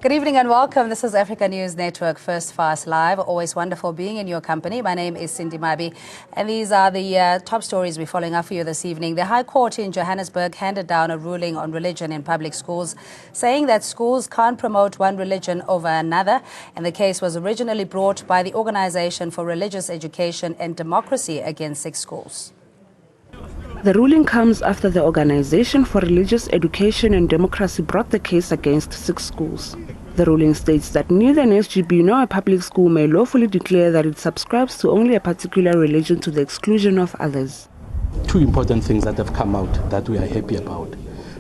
Good evening and welcome. This is Africa News Network First Fast Live. Always wonderful being in your company. My name is Cindy Mabi, and these are the top stories we're following up for you this evening. The High Court in Johannesburg handed down a ruling on religion in public schools, saying that schools can't promote one religion over another. And the case was originally brought by the Organization for Religious Education and Democracy against 6 schools. The ruling comes after the Organization for Religious Education and Democracy brought the case against 6 schools. The ruling states that neither an SGB nor a public school may lawfully declare that it subscribes to only a particular religion to the exclusion of others. 2 important things that have come out that we are happy about.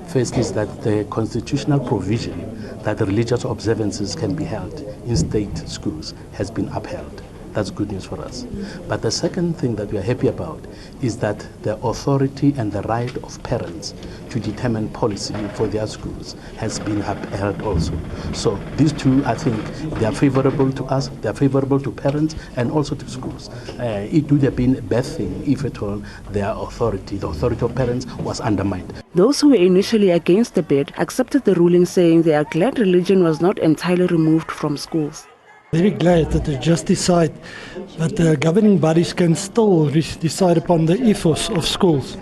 First is that the constitutional provision that religious observances can be held in state schools has been upheld. That's good news for us. But the second thing that we are happy about is that the authority and the right of parents to determine policy for their schools has been upheld also. So these 2, I think, they are favorable to us, they are favorable to parents and also to schools. It would have been a bad thing if at all the authority of parents was undermined. Those who were initially against the bid accepted the ruling, saying they are glad religion was not entirely removed from schools. Very glad that they just decide that the governing bodies can still decide upon the ethos of schools.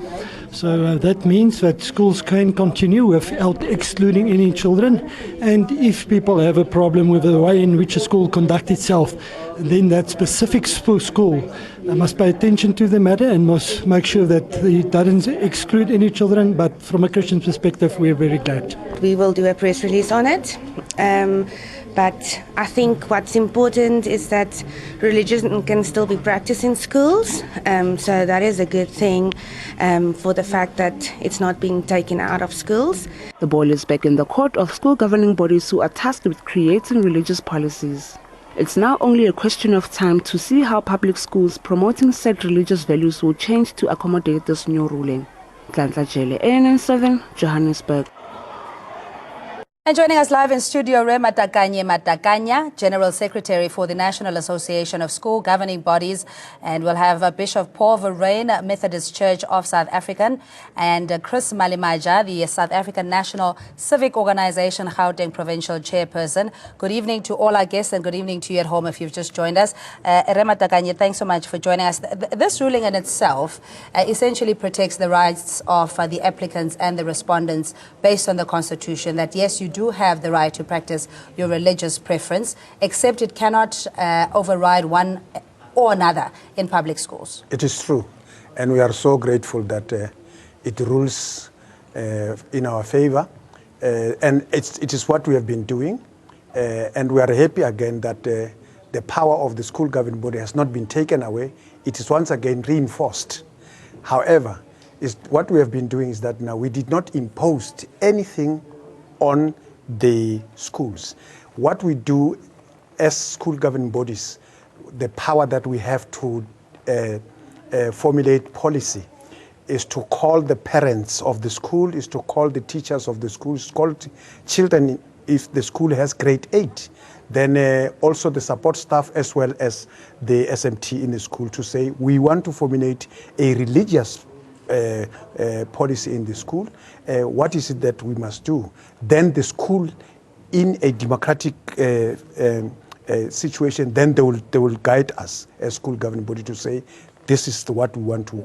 So that means that schools can continue without excluding any children, and if people have a problem with the way in which a school conducts itself, then that specific school must pay attention to the matter and must make sure that it doesn't exclude any children. But from a Christian perspective, we're very glad. We will do a press release on it. But I think what's important is that religion can still be practiced in schools. So that is a good thing for the fact that it's not being taken out of schools. The ball is back in the court of school governing bodies who are tasked with creating religious policies. It's now only a question of time to see how public schools promoting said religious values will change to accommodate this new ruling. ANN7, Johannesburg. And joining us live in studio, Matakanya, General Secretary for the National Association of School Governing Bodies, and we'll have Bishop Paul Verreyn, Methodist Church of South African, and Chris Malimaja, the South African National Civic Organization Gauteng Provincial Chairperson. Good evening to all our guests, and good evening to you at home if you've just joined us. Matakanya, thanks so much for joining us. This ruling in itself essentially protects the rights of the applicants and the respondents based on the Constitution, that yes, you do have the right to practice your religious preference, except it cannot override one or another in public schools. It is true, and we are so grateful that it rules in our favor, and it is what we have been doing, and we are happy again that the power of the school governing body has not been taken away. It is once again reinforced. However, what we have been doing is that now we did not impose anything on the schools. What we do as school governing bodies, the power that we have to formulate policy is to call the parents of the school, is to call the teachers of the schools, call children if the school has grade 8. Then also the support staff as well as the SMT in the school to say we want to formulate a religious policy in the school. What is it that we must do? Then the school, in a democratic situation, then they will guide us as school governing body to say this is what we want to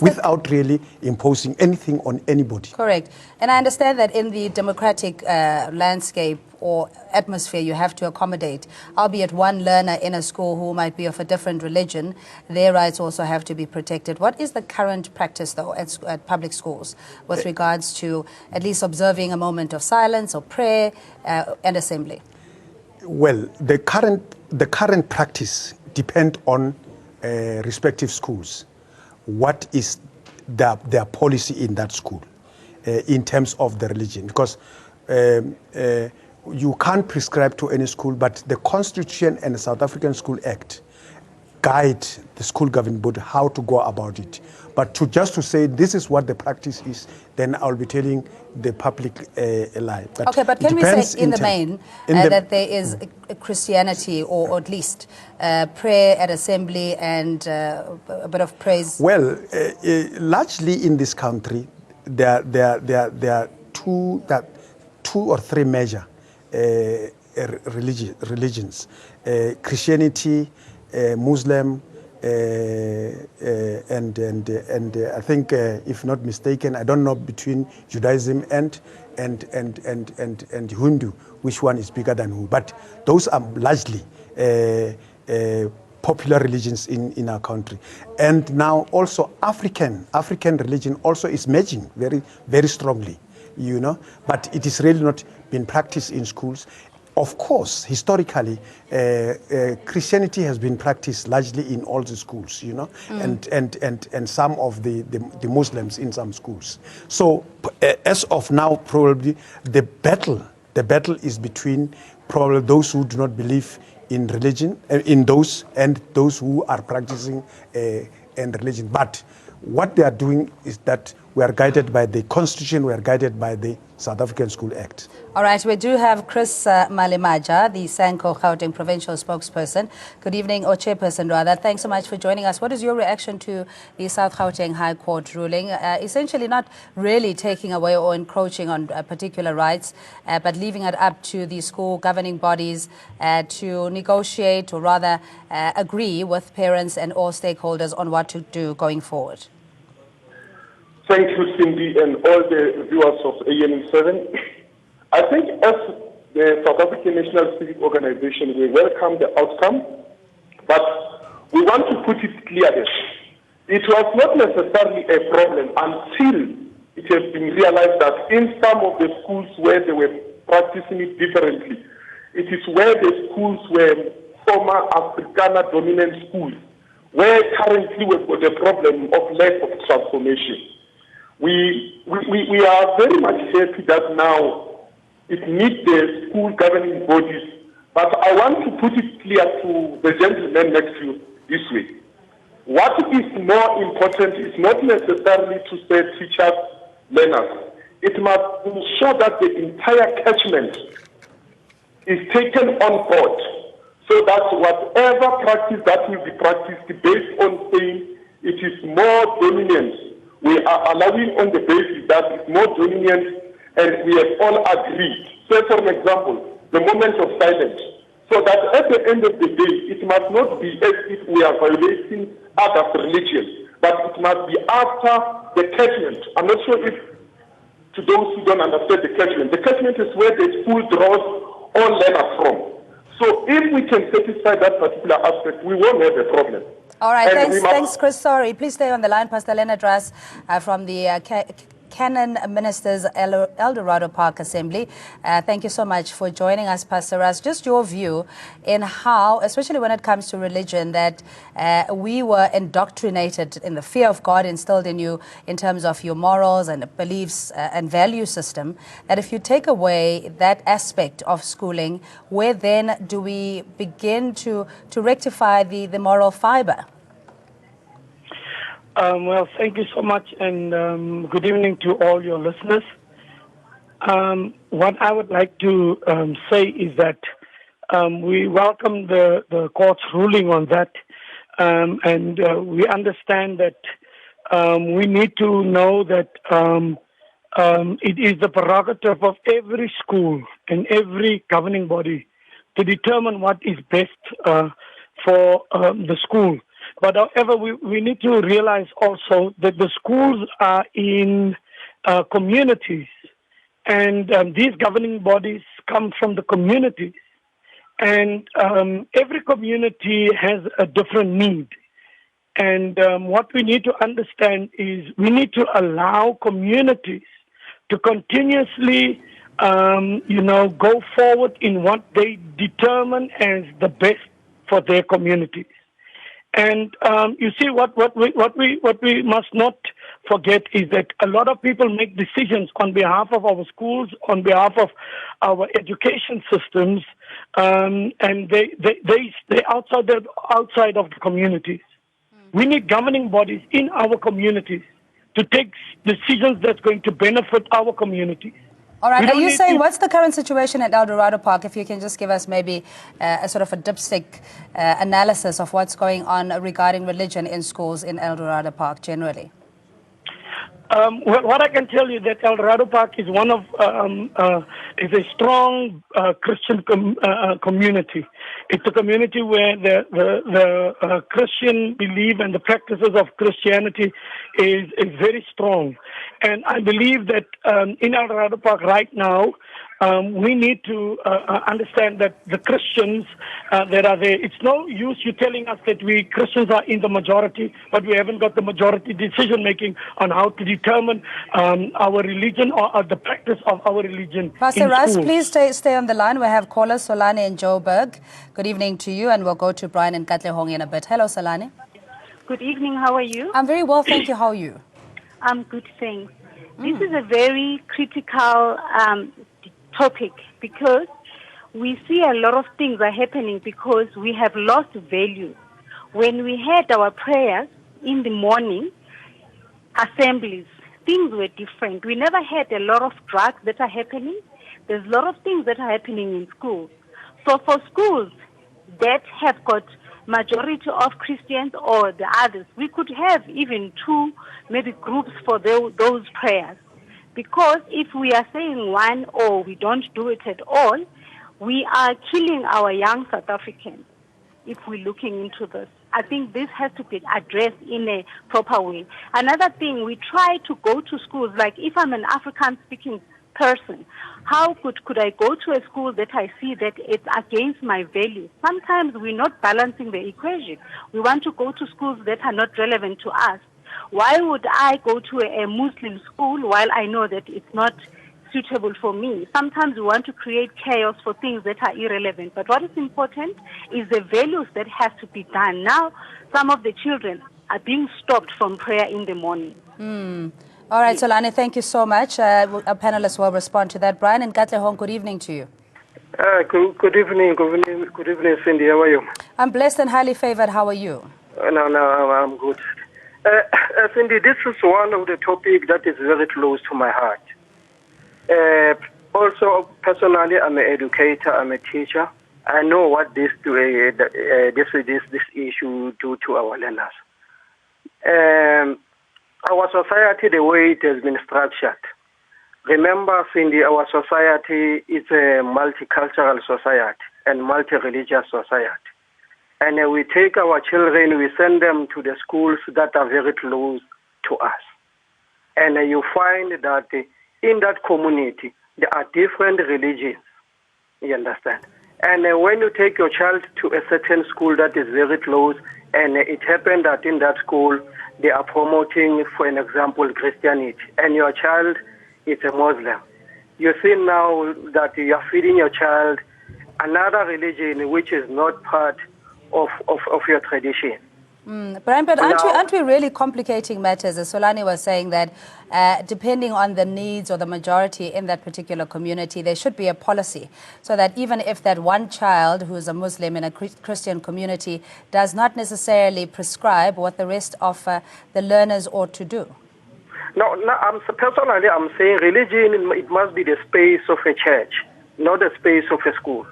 without really imposing anything on anybody. Correct. And I understand that in the democratic landscape or atmosphere, you have to accommodate, albeit one learner in a school who might be of a different religion, their rights also have to be protected. What is the current practice, though, at public schools with regards to at least observing a moment of silence or prayer and assembly? Well, the current practice depends on respective schools. What is their policy in that school in terms of the religion? Because you can't prescribe to any school, but the Constitution and the South African School Act guide the school governing body how to go about it. But just to say this is what the practice is, then I'll be telling the public a lie. But okay, but can we say in the main that there is a Christianity, or at least prayer at assembly and a bit of praise? Well, largely in this country, there are two or three major religions, Christianity, Muslim, and I think, if not mistaken, I don't know between Judaism and Hindu, which one is bigger than who. But those are largely popular religions in our country. And now also African religion also is merging very, very strongly, you know, but it is really not been practiced in schools. Of course, historically, Christianity has been practiced largely in all the schools, you know, and some of the Muslims in some schools. So as of now, probably the battle is between probably those who do not believe in religion, in those who are practicing in religion. But what they are doing is that we are guided by the Constitution, we are guided by the South African School Act. All right, we do have Chris Malemaja, the Sanko Gauteng provincial spokesperson. Good evening, or chairperson rather. Thanks so much for joining us. What is your reaction to the South Gauteng High Court ruling? Essentially not really taking away or encroaching on particular rights, but leaving it up to the school governing bodies to negotiate, or rather agree with parents and all stakeholders on what to do going forward. Thank you, Cindy, and all the viewers of ANE7. I think as the South African National Civic Organization, we welcome the outcome, but we want to put it clearly. It was not necessarily a problem until it has been realized that in some of the schools where they were practicing it differently, it is where the schools were former Afrikaner dominant schools, where currently we've got a problem of lack of transformation. We are very much happy that now it meets the school governing bodies, but I want to put it clear to the gentleman next to you this way. What is more important is not necessarily to say teachers, learners. It must ensure that the entire catchment is taken on board, so that whatever practice that will be practiced based on saying it is more dominant, we are allowing on the basis that it's more dominant, and we have all agreed. Say, for example, the moment of silence, so that at the end of the day, it must not be as if we are violating others' religion, but it must be after the catchment. I'm not sure if, to those who don't understand the catchment is where the school draws all learners from. So if we can satisfy that particular aspect, we won't have a problem. All right, thanks, Chris. Sorry, please stay on the line. Pastor Leonard Dras from the Canon Ministers El Dorado Park Assembly. Thank you so much for joining us, Pastor Ras. Just your view in how, especially when it comes to religion, that we were indoctrinated in the fear of God instilled in you in terms of your morals and beliefs and value system, that if you take away that aspect of schooling, where then do we begin to rectify the moral fiber? Well, thank you so much, and good evening to all your listeners. What I would like to say is that we welcome the court's ruling on that, and we understand that we need to know that it is the prerogative of every school and every governing body to determine what is best for the school. But however, we need to realize also that the schools are in communities, and these governing bodies come from the communities. And every community has a different need. And what we need to understand is we need to allow communities to continuously, go forward in what they determine as the best for their communities. And you see, what we must not forget is that a lot of people make decisions on behalf of our schools, on behalf of our education systems, and they outside of the communities. We need governing bodies in our communities to take decisions that's going to benefit our communities. All right, are you saying what's the current situation at El Dorado Park? If you can just give us maybe a sort of a dipstick analysis of what's going on regarding religion in schools in El Dorado Park generally. Well, what I can tell you that El Dorado Park is one of is a strong Christian community. It's a community where the Christian belief and the practices of Christianity is very strong, and I believe that in El Dorado Park right now. We need to understand that the Christians that are there, it's no use you telling us that we Christians are in the majority, but we haven't got the majority decision making on how to determine our religion or the practice of our religion. Pastor in Russ, schools. please stay on the line. We have callers Solane and Joburg. Good evening to you, and we'll go to Brian and Katlehong in a bit. Hello, Solane. Good evening. How are you? I'm very well, thank you. How are you? I'm good, thanks. This is a very critical topic because we see a lot of things are happening because we have lost value. When we had our prayers in the morning assemblies, things were different. We never had a lot of drugs that are happening. There's a lot of things that are happening in schools. So for schools that have got majority of Christians or the others, we could have even two maybe groups for those prayers. Because if we are saying one or we don't do it at all, we are killing our young South Africans if we're looking into this. I think this has to be addressed in a proper way. Another thing, we try to go to schools, like if I'm an African-speaking person, how could I go to a school that I see that it's against my values? Sometimes we're not balancing the equation. We want to go to schools that are not relevant to us. Why would I go to a Muslim school while I know that it's not suitable for me? Sometimes we want to create chaos for things that are irrelevant. But what is important is the values that have to be done. Now, some of the children are being stopped from prayer in the morning. All right, Solane, thank you so much. Our panelists will respond to that. Brian and Katlehong, good evening to you. Good evening, Cindy. How are you? I'm blessed and highly favored. How are you? No, I'm good. Cindy, this is one of the topics that is very close to my heart. Also, personally, I'm an educator, I'm a teacher. I know what this issue do to our learners. Our society, the way it has been structured. Remember, Cindy, our society is a multicultural society and multi-religious society. And we take our children, we send them to the schools that are very close to us. And you find that in that community, there are different religions. You understand? And when you take your child to a certain school that is very close, and it happened that in that school, they are promoting, for an example, Christianity, and your child is a Muslim. You see now that you are feeding your child another religion which is not part of your tradition. Brian, but aren't we really complicating matters? As Solane was saying that depending on the needs or the majority in that particular community, there should be a policy so that even if that one child who is a Muslim in a Christian community does not necessarily prescribe what the rest of the learners ought to do. No, personally, I'm saying religion, it must be the space of a church, not the space of a school.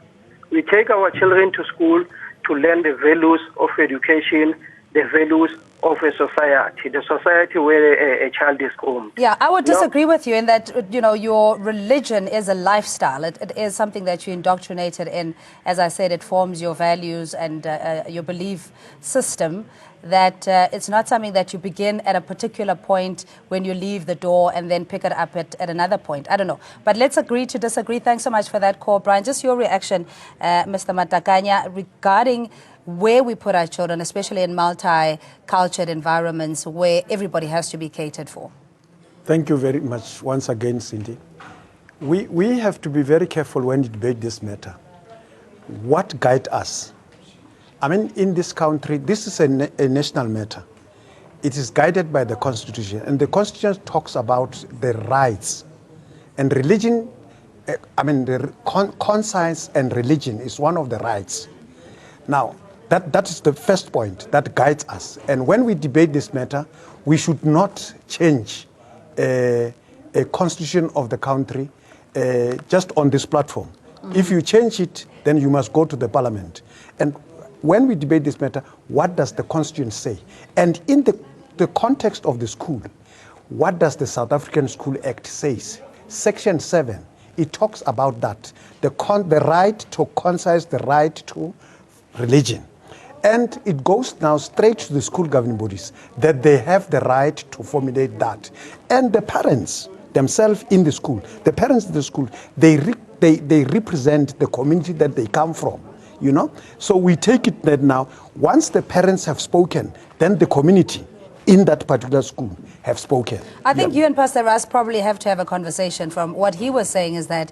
We take our children to school to learn the values of education, the values of a society, the society where a child is groomed. Yeah, I would disagree with you in that, you know, your religion is a lifestyle. It is something that you're indoctrinated in. As I said, it forms your values and your belief system, that it's not something that you begin at a particular point when you leave the door and then pick it up at another point. I don't know. But let's agree to disagree. Thanks so much for that call, Brian. Just your reaction, Mr. Matakanya, regarding where we put our children, especially in multi-cultured environments where everybody has to be catered for. Thank you very much once again, Cindy. We have to be very careful when we debate this matter. What guides us? I mean, in this country, this is a national matter. It is guided by the Constitution, and the Constitution talks about the rights. And religion, the conscience and religion is one of the rights. Now, that is the first point that guides us. And when we debate this matter, we should not change a constitution of the country just on this platform. If you change it, then you must go to the parliament. And when we debate this matter, what does the constitution say? And in the context of the school, what does the South African School Act says? Section 7, it talks about that, the right to concise the right to religion. And it goes now straight to the school governing bodies that they have the right to formulate that. And the parents themselves in the school, the parents in the school, they represent the community that they come from, you know? So we take it that now, once the parents have spoken, then the community in that particular school have spoken. I think you and Pastor Russ probably have to have a conversation. From what he was saying is that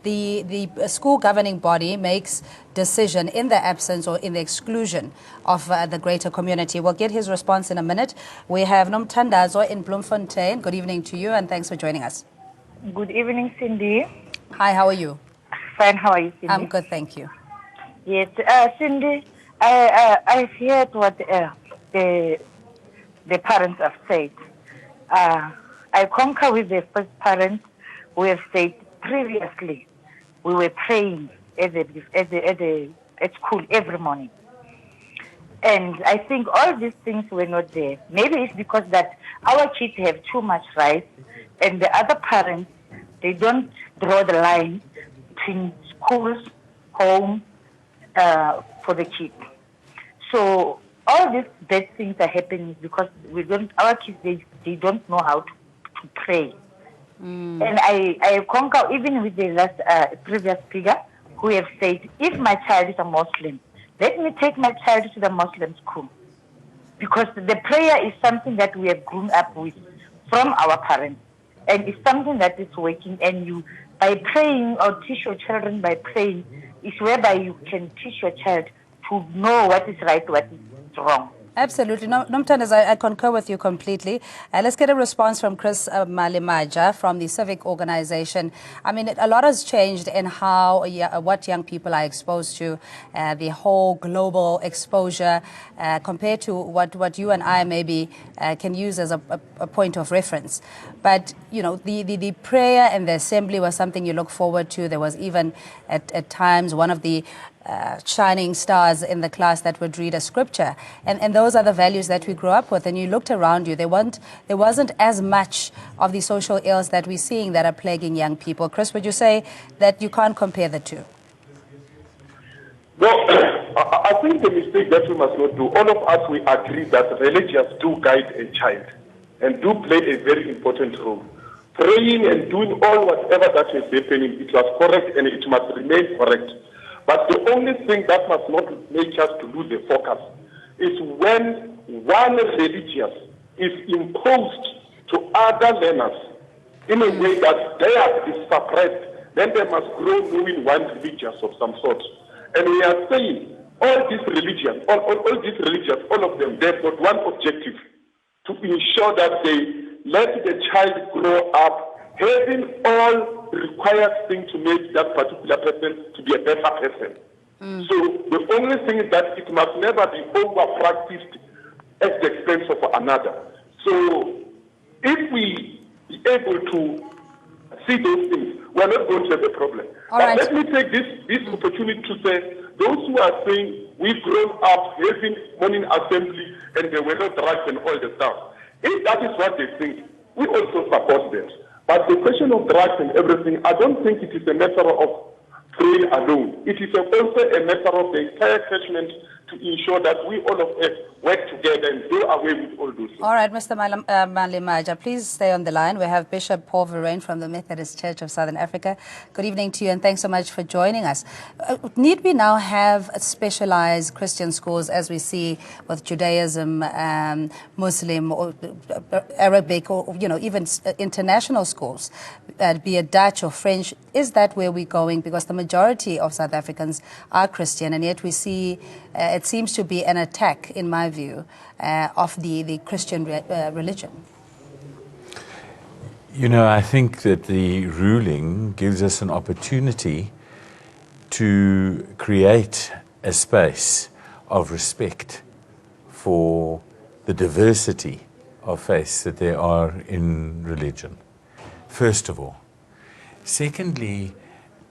the school governing body makes decision in the absence or in the exclusion of the greater community. We'll get his response in a minute. We have Nomthandazo in Bloemfontein. Good evening to you and thanks for joining us. Good evening, Cindy. Hi, how are you? Fine, how are you, Cindy? I'm good, thank you. Yes, Cindy, I've heard what the parents have said. I concur with the first parents who have said previously we were praying at school every morning. And I think all these things were not there. Maybe it's because that our kids have too much rights and the other parents, they don't draw the line between schools, home, for the kids. So all these bad things are happening because our kids, they don't know how to pray. And I concur even with the last previous speaker who have said, if my child is a Muslim, let me take my child to the Muslim school. Because the prayer is something that we have grown up with from our parents. And it's something that is working. And by praying or teach your children by praying, is whereby you can teach your child to know what is right, what is wrong. Absolutely. Nomthandazo, I concur with you completely. Let's get a response from Chris Malimaja from the Civic Organization. I mean, a lot has changed in how what young people are exposed to, the whole global exposure compared to what you and I maybe can use as a point of reference. But, you know, the prayer and the assembly was something you look forward to. There was even at times one of the shining stars in the class that would read a scripture. And those are the values that we grew up with. And you looked around you, there wasn't as much of the social ills that we're seeing that are plaguing young people. Chris, would you say that you can't compare the two? Well, I think the mistake that we must not do, all of us, we agree that religions do guide a child and do play a very important role. Praying and doing all whatever that is happening, it was correct and it must remain correct. But the only thing that must not make us to lose the focus is when one religious is imposed to other learners in a way that they are suppressed, then they must grow knowing one religious of some sort. And we are saying all these religions, all of them, they've got one objective, to ensure that they let the child grow up having all required things to make that particular person to be a better person. So the only thing is that it must never be over-practiced at the expense of another. So if we be able to see those things, we're not going to have a problem. But let me take this opportunity to say, those who are saying we've grown up having morning assembly and there were no drugs and all the stuff, if that is what they think, we also support them. But the question of drugs and everything, I don't think it is a matter of praying alone. It is also a matter of the entire catchment to ensure that we all of us work together and do away with all those things. All right, Mr. Malimaja, please stay on the line. We have Bishop Paul Verreynne from the Methodist Church of Southern Africa. Good evening to you and thanks so much for joining us. Need we now have specialized Christian schools as we see with Judaism, Muslim, or Arabic, or even international schools, be it Dutch or French? Is that where we're going? Because the majority of South Africans are Christian, and yet we see it seems to be an attack, in my view, of the Christian religion. You know, I think that the ruling gives us an opportunity to create a space of respect for the diversity of faiths that there are in religion, first of all. Secondly,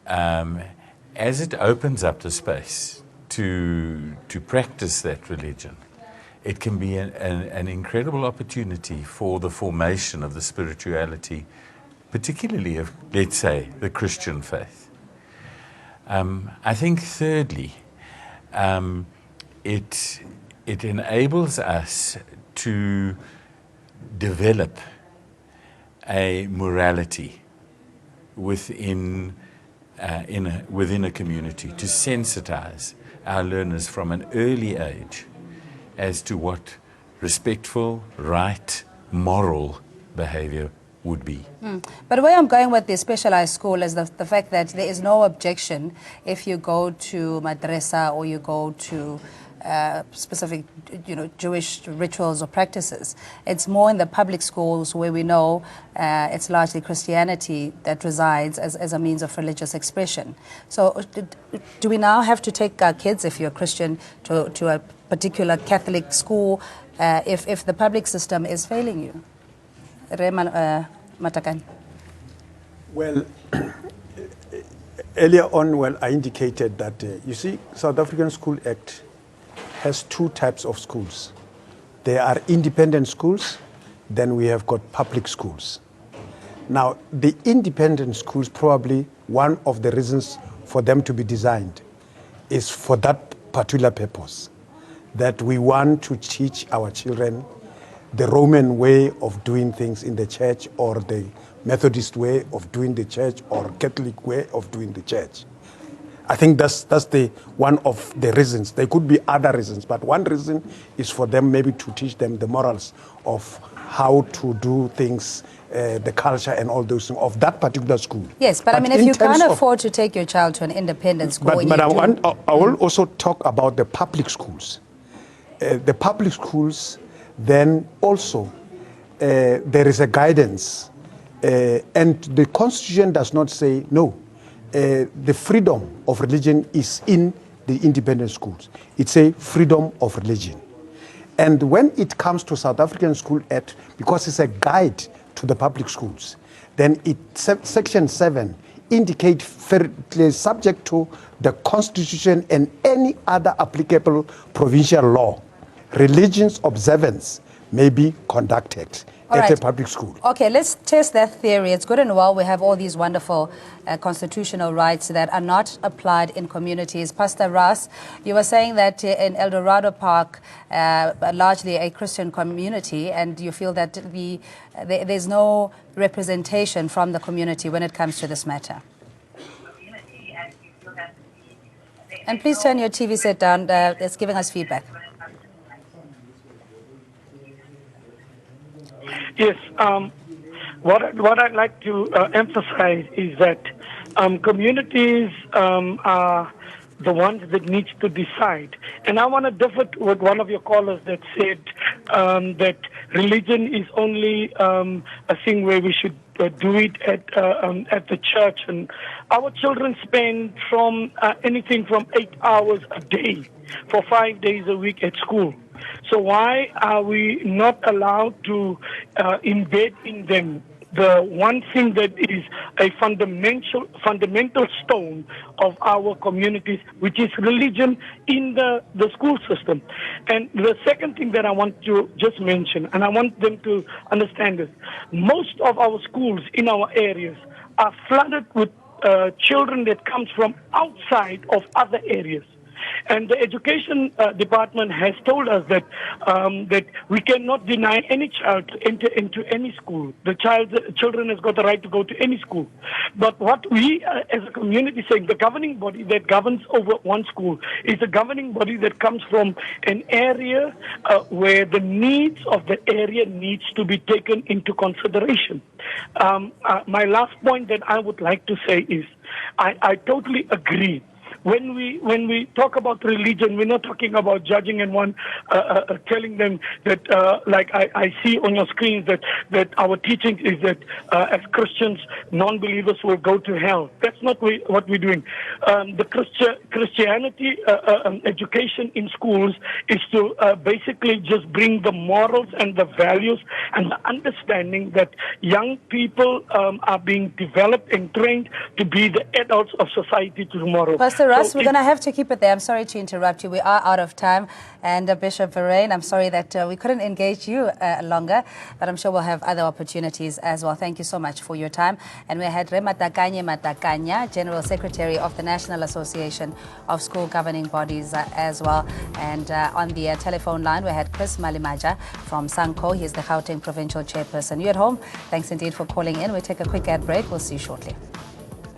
as it opens up the space to practice that religion, it can be an incredible opportunity for the formation of the spirituality, particularly of, let's say, the Christian faith. I think thirdly, it enables us to develop a morality within a community, to sensitize our learners from an early age as to what respectful, right, moral behavior would be. But where I'm going with the specialized school is the fact that there is no objection if you go to madrasa or you go to specific, Jewish rituals or practices. It's more in the public schools where we know it's largely Christianity that resides as a means of religious expression. So do we now have to take our kids, if you're Christian, to a particular Catholic school if the public system is failing you? Matakan. Well, earlier on, I indicated that, you see, South African School Act has two types of schools. There are independent schools, then we have got public schools. Now, the independent schools, probably one of the reasons for them to be designed is for that particular purpose, that we want to teach our children the Roman way of doing things in the church, or the Methodist way of doing the church, or Catholic way of doing the church. I think that's the one of the reasons. There could be other reasons, but one reason is for them maybe to teach them the morals of how to do things, the culture and all those things of that particular school. Yes, but I mean, if you can't afford to take your child to an independent school... But I will also talk about the public schools. The public schools, then also there is a guidance, and the Constitution does not say no. The freedom of religion is in the independent schools. It's a freedom of religion. And when it comes to South African School Act, because it's a guide to the public schools, then Section 7 indicates subject to the Constitution and any other applicable provincial law, religion's observance may be conducted at a public school. Okay, let's test that theory. It's good and well we have all these wonderful constitutional rights that are not applied in communities. Pastor Ras, you were saying that in El Dorado Park, largely a Christian community, and you feel that there's no representation from the community when it comes to this matter. And please turn your TV set down. It's giving us feedback. Yes, what I'd like to emphasize is that communities are the ones that needs to decide. And I want to differ with one of your callers that said that religion is only a thing where we should do it at the church. And our children spend anything from 8 hours a day for 5 days a week at school. So why are we not allowed to embed in them the one thing that is a fundamental stone of our communities, which is religion in the school system? And the second thing that I want to just mention, and I want them to understand this, most of our schools in our areas are flooded with children that comes from outside of other areas. And the education department has told us that that we cannot deny any child to enter into any school. The children has got the right to go to any school. But what we as a community saying, the governing body that governs over one school is a governing body that comes from an area where the needs of the area needs to be taken into consideration. My last point that I would like to say is I totally agree. When we talk about religion, we're not talking about judging and telling them that, like I see on your screens, that our teaching is that as Christians, non-believers will go to hell. That's not what we're doing. The Christianity education in schools is to basically just bring the morals and the values and the understanding that young people are being developed and trained to be the adults of society tomorrow. Pastor Pastor Russ, we're going to have to keep it there. I'm sorry to interrupt you. We are out of time. And Bishop Verreyn, I'm sorry that we couldn't engage you longer, but I'm sure we'll have other opportunities as well. Thank you so much for your time. And we had Matakanya, General Secretary of the National Association of School Governing Bodies as well. And on the telephone line, we had Chris Malimaja from Sanko. He's the Gauteng Provincial Chairperson. You at home, thanks indeed for calling in. We'll take a quick ad break. We'll see you shortly.